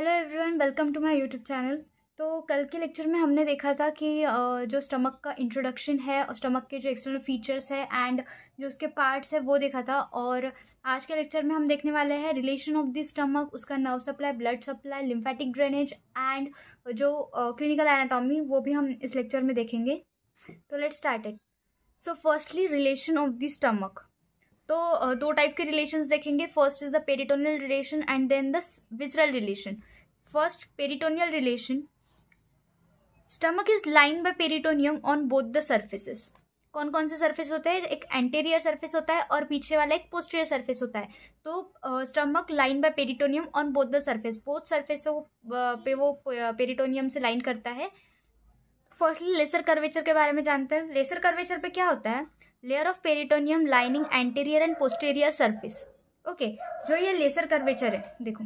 Hello everyone, welcome to my YouTube channel. तो कल के लेक्चर में हमने देखा था कि जो स्टमक का इंट्रोडक्शन है और स्टमक के जो एक्सटर्नल फीचर्स है एंड जो उसके पार्ट्स है वो देखा था। और आज के लेक्चर में हम देखने वाले हैं रिलेशन ऑफ द स्टमक, उसका nerve supply, blood supply, lymphatic drainage and जो क्लिनिकल एनाटॉमी, वो भी हम इस लेक्चर में देखेंगे। तो let's start it. So firstly relation of the stomach. तो दो टाइप के रिलेशंस देखेंगे। First is the peritoneal relation and then the visceral relation. First, peritoneal relation. Stomach is line by peritoneum on both the surfaces. कौन कौन से surface होते हैं? एक एंटीरियर सरफेस होता है और पीछे वाला एक पोस्टीरियर सरफेस होता है। तो stomach line by peritoneum on both the surface, both surface पे वो पेरिटोनियम से लाइन करता है। फर्स्टली लेसर कर्वेचर के बारे में जानते हैं। लेसर कर्वेचर पे क्या होता है? Layer of peritoneum lining anterior and posterior surface. Okay, जो ये लेसर कर्वेचर है, देखो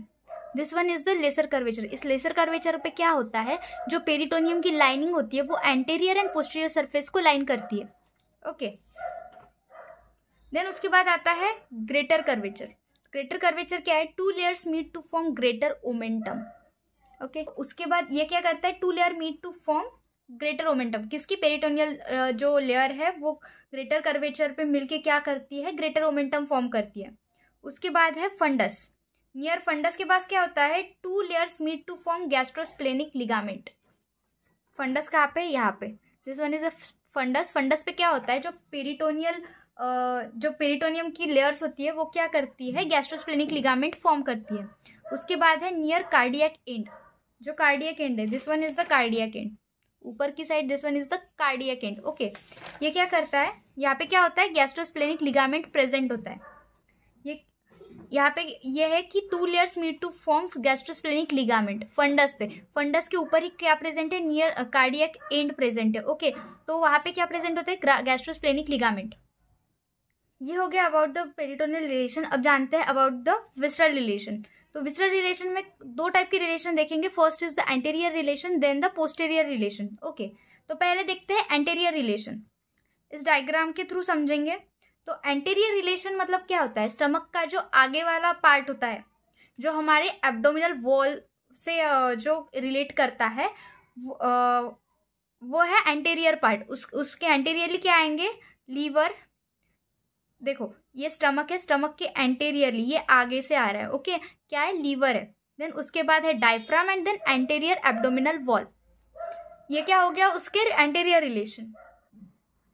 this one is the lesser curvature. इस लेसर कर्वेचर पे क्या होता है? जो पेरिटोनियम की लाइनिंग होती है वो एंटीरियर एंड पोस्टीरियर सरफेस को लाइन करती है। ओके, देन उसके बाद आता है ग्रेटर कर्वेचर। ग्रेटर कर्वेचर क्या है? Two layers meet to form greater omentum. Okay, उसके बाद ये क्या करता है? Two layer meet to form greater omentum. किसकी? पेरिटोनियल जो लेयर है वो ग्रेटर कर्वेचर पे मिलके क्या करती है? ग्रेटर ओमेंटम फॉर्म करती है। उसके बाद है फंडस। नियर फंडस के पास क्या होता है? Two layers meet to form gastrosplenic ligament. Fundus कहाँ पे? यहाँ पे। This one is a fundus. Fundus पे क्या होता है? जो पेरिटोनियम की लेयर्स होती है वो क्या करती है? गैस्ट्रोस्प्लेनिक लिगामेंट फॉर्म करती है। उसके बाद है नियर कार्डियक एंड। जो कार्डियक एंड है, this one is the cardiac and. ऊपर की side this one is the cardiac and. Okay, ये क्या करता है? यहाँ पे क्या होता है? गैस्ट्रोस्प्लेनिक लिगामेंट प्रेजेंट होता है। ये यहाँ पे ये है कि two layers meet to form gastrosplenic ligament. Fundus पे, फंडस के ऊपर ही क्या प्रेजेंट है? नियर कार्डियक एंड प्रेजेंट है। ओके, तो वहाँ पे क्या प्रेजेंट होता है? Gastrosplenic ligament. ये हो गया अबाउट द पेरिटोनियल रिलेशन। अब जानते हैं अबाउट द विसरल रिलेशन। तो विसरल रिलेशन में दो टाइप की रिलेशन देखेंगे। First is the anterior relation, then the posterior relation. Okay, तो पहले देखते हैं एंटीरियर रिलेशन। इस डायग्राम के थ्रू समझेंगे। तो एंटीरियर रिलेशन मतलब क्या होता है? स्टमक का जो आगे वाला पार्ट होता है, जो हमारे एब्डोमिनल वॉल से जो रिलेट करता है, वो है एंटीरियर पार्ट। उसके एंटीरियरली क्या आएंगे? लीवर। देखो ये स्टमक है, स्टमक के एंटीरियरली ये आगे से आ रहा है। ओके, क्या है? लीवर है। देन उसके बाद है diaphragm and then anterior abdominal wall. ये क्या हो गया? उसके anterior relation.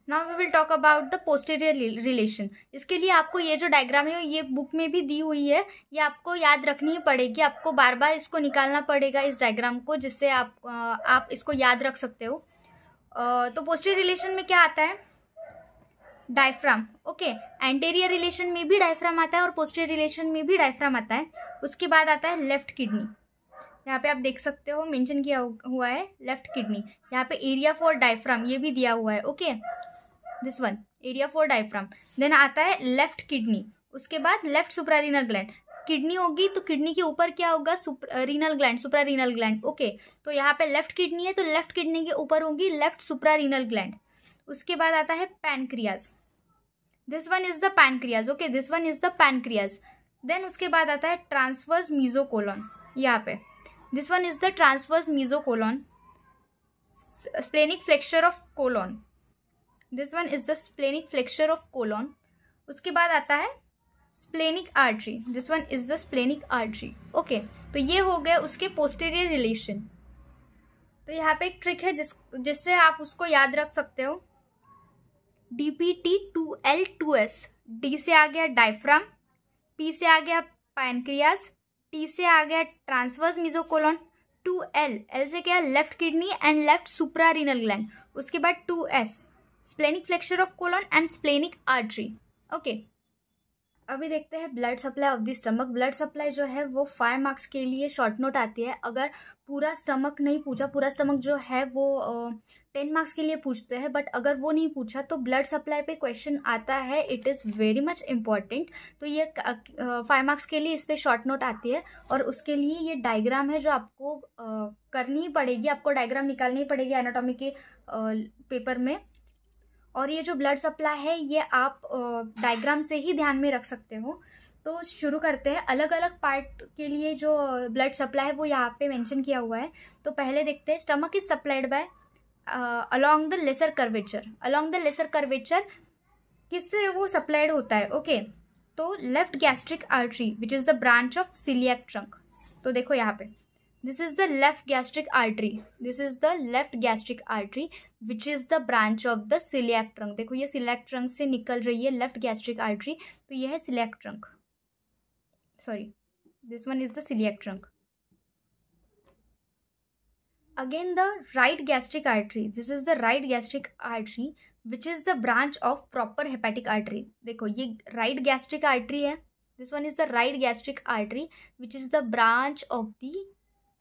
Now we will talk about the posterior relation. इसके लिए आपको ये जो डायग्राम है ये बुक में भी दी हुई है, ये आपको याद रखनी ही पड़ेगी। आपको बार बार इसको निकालना पड़ेगा इस डायग्राम को, जिससे आप इसको याद रख सकते हो। तो पोस्टीरियर रिलेशन में क्या आता है? डायफ्राम। ओके, एंटीरियर रिलेशन में भी डायफ्राम आता है और पोस्टीरियर रिलेशन में भी डायफ्राम आता है। उसके बाद आता है लेफ्ट किडनी। यहाँ पे आप देख सकते हो मेंशन किया हुआ है लेफ्ट किडनी। यहाँ पे एरिया फॉर डायफ्राम ये भी दिया हुआ है। Okay, this one area for diaphragm. Then आता है लेफ्ट किडनी। उसके बाद लेफ्ट सुप्रारीनल ग्लैंड। किडनी होगी तो किडनी के ऊपर क्या होगा? Renal gland, suprarenal gland. Okay, तो यहाँ पे लेफ्ट किडनी है तो लेफ्ट किडनी के ऊपर होगी लेफ्ट सुप्रारीनल ग्लैंड। उसके बाद आता है pancreas. This one is the pancreas. Okay, this one is the pancreas. Then उसके बाद आता है ट्रांसवर्स मीजोकोलॉन। यहाँ पे this one is the transverse mesocolon. Splenic flexure of colon. This one is the splenic flexure of colon. उसके बाद आता है splenic artery. This one is the splenic artery. Okay, तो ये हो गए उसके पोस्टीरियर रिलेशन। तो यहाँ पे एक ट्रिक है जिससे आप उसको याद रख सकते हो। DPT2L2S। D से आ गया डायफ्राम, P से आ गया पैनक्रियाज, T से आ गया ट्रांसवर्स मीजोकोलॉन, 2L, L से क्या? Left kidney and left suprarenal gland. उसके बाद 2S, splenic flexure of colon and splenic artery. Okay, अभी देखते हैं blood supply of the stomach. Blood supply जो है वो 5 मार्क्स के लिए शॉर्ट नोट आती है। अगर पूरा स्टमक नहीं पूछा, पूरा स्टमक जो है वो 10 मार्क्स के लिए पूछते हैं, बट अगर वो नहीं पूछा तो ब्लड सप्लाई पे क्वेश्चन आता है। It is very much important. तो ये 5 मार्क्स के लिए इस पर शॉर्ट नोट आती है। और उसके लिए ये डायग्राम है जो आपको करनी ही पड़ेगी। आपको डायग्राम निकालनी ही पड़ेगी एनाटॉमी के पेपर में। और ये जो ब्लड सप्लाई है ये आप डायग्राम से ही ध्यान में रख सकते हो। तो शुरू करते हैं। अलग अलग पार्ट के लिए जो ब्लड सप्लाई है वो यहाँ पे मेंशन किया हुआ है। तो पहले देखते हैं, stomach is supplied by along the lesser curvature. Along the lesser curvature किससे वो सप्लाइड होता है? ओके, तो left gastric artery which is the branch of coeliac trunk. तो देखो यहाँ पे, this is the left gastric artery, this is the left gastric artery which is the branch of the coeliac trunk. देखो ये coeliac trunk से निकल रही है लेफ्ट गैस्ट्रिक आर्टरी, तो ये है coeliac trunk, sorry this one is the coeliac trunk. Again the right gastric artery, this is the right gastric artery which is the branch of proper hepatic artery। देखो ये right gastric artery है, this one is the right gastric artery which is the branch of the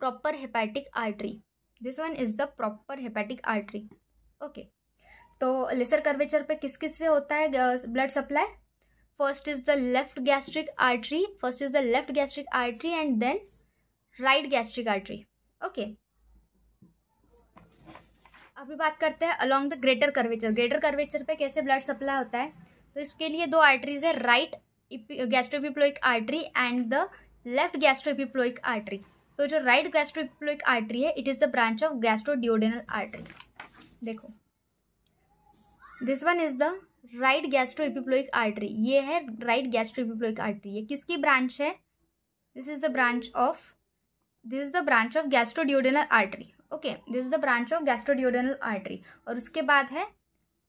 proper hepatic artery, this one is the proper hepatic artery। okay, तो lesser curvature पे किस किस से होता है blood supply? First is the left gastric artery, first is the left gastric artery and then right gastric artery. Okay, अभी बात करते हैं along the greater curvature. Greater curvature पे कैसे ब्लड सप्लाई होता है? तो इसके लिए दो आर्टरीज है, right gastroepiploic artery and the left gastroepiploic artery. तो जो राइट गैस्ट्रोएपिप्लोइक आर्टरी है, it is the branch of gastroduodenal artery. देखो this one is the right gastroepiploic artery, ये है राइट गैस्ट्रोएपिप्लोइक आर्टरी। ये किसकी ब्रांच है? This is the branch of gastroduodenal artery. Okay, this is the branch of gastroduodenal artery. और उसके बाद है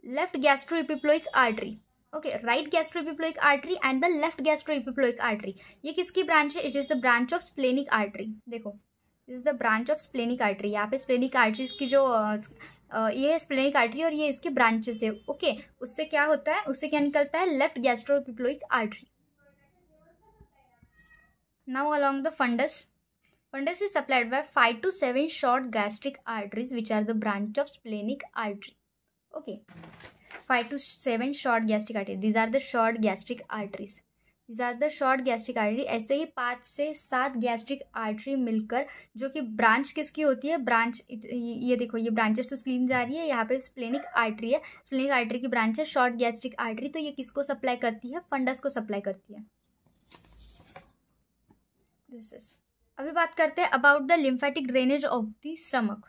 left gastroepiploic artery. Okay, right gastroepiploic artery and the left gastroepiploic artery. ये किसकी branch है? It is the branch of splenic artery. देखो this is the branch of splenic artery. यहाँ पे स्प्लेनिक आर्टरीज की जो ये है स्प्लेनिक आर्टरी और ये इसके ब्रांचेस है। ओके, उससे क्या होता है, उससे क्या निकलता है? Left gastroepiploic artery. Now along the fundus, fundus is supplied by 5 to 7 short gastric arteries which are the branch of splenic artery। okay, 5 to 7 short gastric arteries, these are the short gastric arteries, these are the short gastric artery। ऐसे ही 5 से 7 gastric artery मिलकर जो कि branch किसकी होती है? Branch, ये देखो ये ब्रांचेस तो स्प्लीन जा रही है, यहाँ पे स्प्लेनिक आर्टरी है, स्प्लेनिक आर्टरी की ब्रांच है शॉर्ट गैस्ट्रिक आर्टरी। तो ये किसको सप्लाई करती है? फंडस को सप्लाई करती है। दिस इज, अभी बात करते हैं about the lymphatic drainage of the stomach.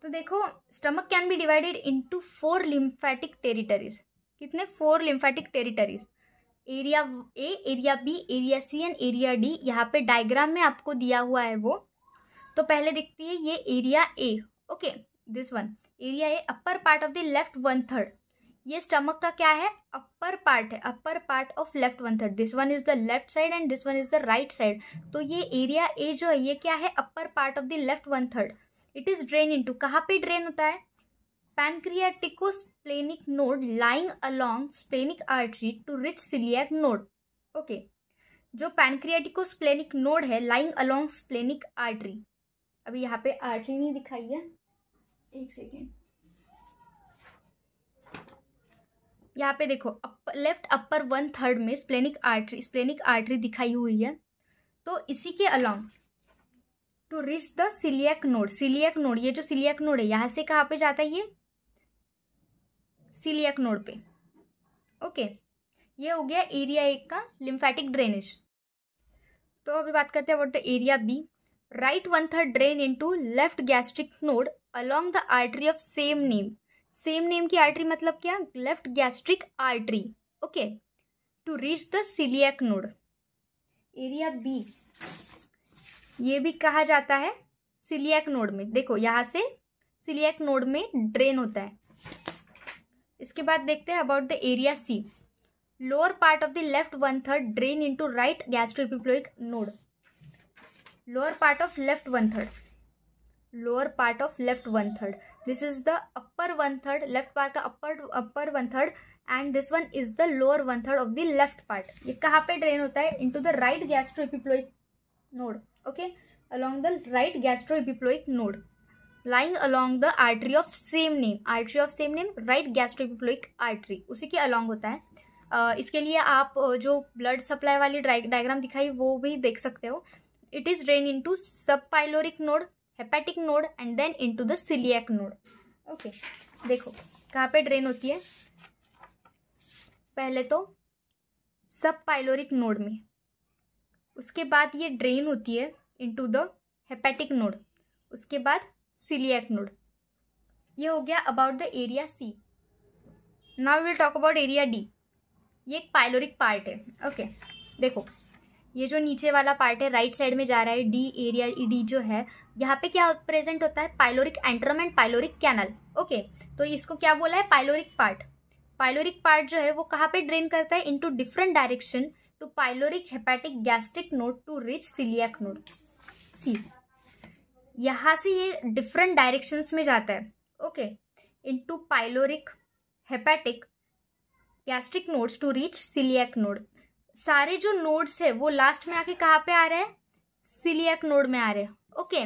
तो देखो stomach can be divided into 4 lymphatic territories. कितने? 4 lymphatic territories, area A, area B, area C and area D. यहाँ पे डायग्राम में आपको दिया हुआ है वो। तो पहले दिखती है ये area A. Okay, this one area A, upper part of the left 1/3। ये स्टमक का क्या है? अपर पार्ट है, upper part of left 1/3। This one is the left side and this one is the right side. तो ये area A जो है ये क्या है? Upper part of the left 1/3। It is drain into, कहाँ पे ड्रेन होता है? पैनक्रियाटिकोस्प्लेनिक node lying along splenic artery to reach celiac node. Okay, जो पैनक्रियाटिकोस्प्लेनिक नोड है लाइंग अलोंग स्प्लेनिक आर्टरी। अभी यहाँ पे आर्टरी नहीं दिखाई है, एक सेकेंड। यहाँ पे देखो लेफ्ट अपर 1/3 में स्प्लेनिक आर्टरी दिखाई हुई है। तो इसी के along to reach the celiac node, celiac node, ये जो सिलियक नोड है यहाँ से कहाँ पे जाता है? ये सिलियक नोड पे। ओके, ये हो गया एरिया ए का लिम्फेटिक ड्रेनेज। तो अभी बात करते हैं about the area B. Right 1/3 drain into left gastric node along the artery of same name. Same name की आर्टरी मतलब क्या? Left gastric artery. Okay, to reach the celiac node. Area B ये भी कहा जाता है सिलियक नोड में। देखो यहाँ से सिलियक नोड में ड्रेन होता है। इसके बाद देखते हैं about the area C. Lower part of the left 1/3 drain into right gastroepiploic node. Lower part of left 1/3, lower part of left 1/3, this is the upper 1/3, left part का upper 1/3 and this one is the lower 1/3 of the left part. ये कहाँ पे drain होता है? Into the right gastroepiploic node. Okay, along the right gastroepiploic node lying along the artery of same name, artery of same name right gastroepiploic artery, उसी के along होता है। इसके लिए आप जो ब्लड सप्लाई वाली डायग्राम दिखाई वो भी देख सकते हो। It is drain into sub pyloric node, hepatic node and then into the celiac node. Okay, देखो कहाँ पे ड्रेन होती है? पहले तो सब पाइलोरिक नोड में। उसके बाद ये ड्रेन होती है इनटू द हेपेटिक नोड, उसके बाद सीलिएक नोड। ये हो गया about the area C. Now will talk about area D. ये एक पाइलोरिक पार्ट है। ओके देखो, ये जो नीचे वाला पार्ट है राइट साइड में जा रहा है, डी एरिया डी जो है, यहाँ पे क्या प्रेजेंट होता है, pyloric antrum and pyloric canal. Okay, तो इसको क्या बोला है, पाइलोरिक पार्ट। पाइलोरिक पार्ट जो है वो कहाँ पे ड्रेन करता है, into different direction to pyloric hepatic gastric node to reach coeliac node. See, यहाँ से ये डिफरेंट डायरेक्शंस में जाता है। Okay, into pyloric hepatic gastric nodes to reach coeliac node. सारे जो नोड्स है वो लास्ट में आके कहाँ पे आ रहे हैं, सीलिएक नोड में आ रहे हैं। ओके,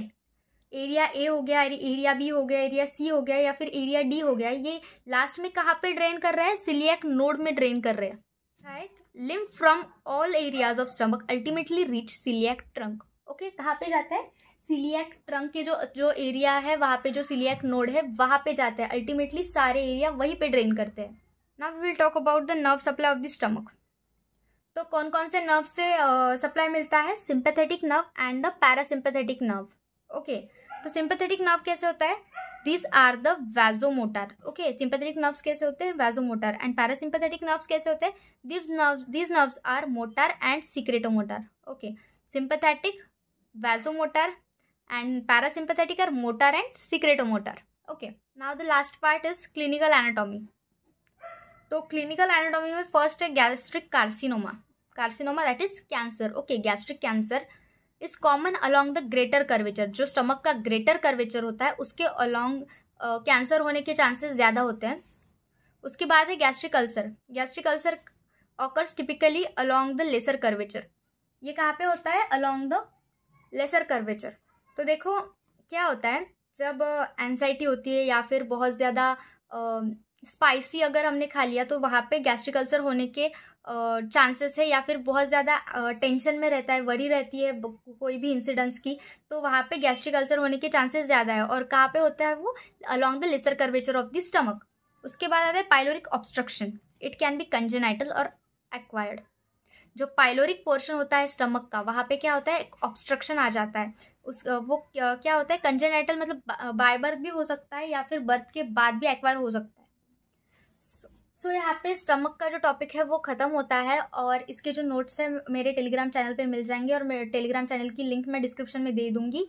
एरिया ए हो गया, एरिया बी हो गया, एरिया सी हो गया या फिर एरिया डी हो गया, ये लास्ट में कहाँ पे ड्रेन कर रहा है, सीलिएक नोड में ड्रेन कर रहे हैं। Lymph from all areas of stomach ultimately reach celiac trunk. Okay, कहाँ पे जाता है, सीलिएक ट्रंक के जो एरिया है वहाँ पे, जो सीलिएक नोड है वहाँ पे जाता है। अल्टीमेटली सारे एरिया वहीं पे ड्रेन करते हैं। Now we will talk about the nerve supply of the stomach. तो कौन कौन से नर्व से सप्लाई मिलता है, sympathetic nerve and the parasympathetic nerve. Okay, तो सिंपैथेटिक नर्व कैसे होता है, these are the vasomotor. Okay, sympathetic nerves कैसे होते हैं, वैजोमोटर। एंड पैरासिम्पैथेटिक नर्व्स कैसे होते हैं, these nerves are motor and secretomotor. Okay, sympathetic, vasomotor and parasympathetic are motor and secretomotor. Okay, now the last part is clinical anatomy. तो clinical anatomy में first है gastric carcinoma. Carcinoma that is cancer. Okay, gastric cancer is common along the greater curvature. जो stomach का greater curvature होता है उसके along cancer होने के चांसेस ज़्यादा होते हैं। उसके बाद है gastric ulcer. Gastric ulcer occurs typically along the lesser curvature. ये कहाँ पे होता है, अलॉन्ग द लेसर कर्वेचर। तो देखो क्या होता है, जब एंजाइटी होती है या फिर बहुत ज़्यादा स्पाइसी अगर हमने खा लिया तो वहाँ पे गैस्ट्रिक अल्सर होने के चांसेस है, या फिर बहुत ज़्यादा टेंशन में रहता है, वरी रहती है कोई भी इंसिडेंट्स की, तो वहाँ पे गैस्ट्रिक अल्सर होने के चांसेस ज़्यादा है। और कहाँ पे होता है वो, along the lesser curvature of the stomach. उसके बाद आता है pyloric obstruction. It can be congenital और एक्वायर्ड। जो पाइलोरिक पोर्शन होता है स्टमक का, वहाँ पे क्या होता है, ऑब्स्ट्रक्शन आ जाता है। वो क्या होता है, कंजेनाइटल मतलब बाय बर्थ भी हो सकता है या फिर बर्थ के बाद भी एक्वायर हो सकता है। सो यहाँ पे स्टमक का जो टॉपिक है वो खत्म होता है, और इसके जो नोट्स हैं मेरे टेलीग्राम चैनल पे मिल जाएंगे, और मेरे टेलीग्राम चैनल की लिंक मैं डिस्क्रिप्शन में दे दूंगी।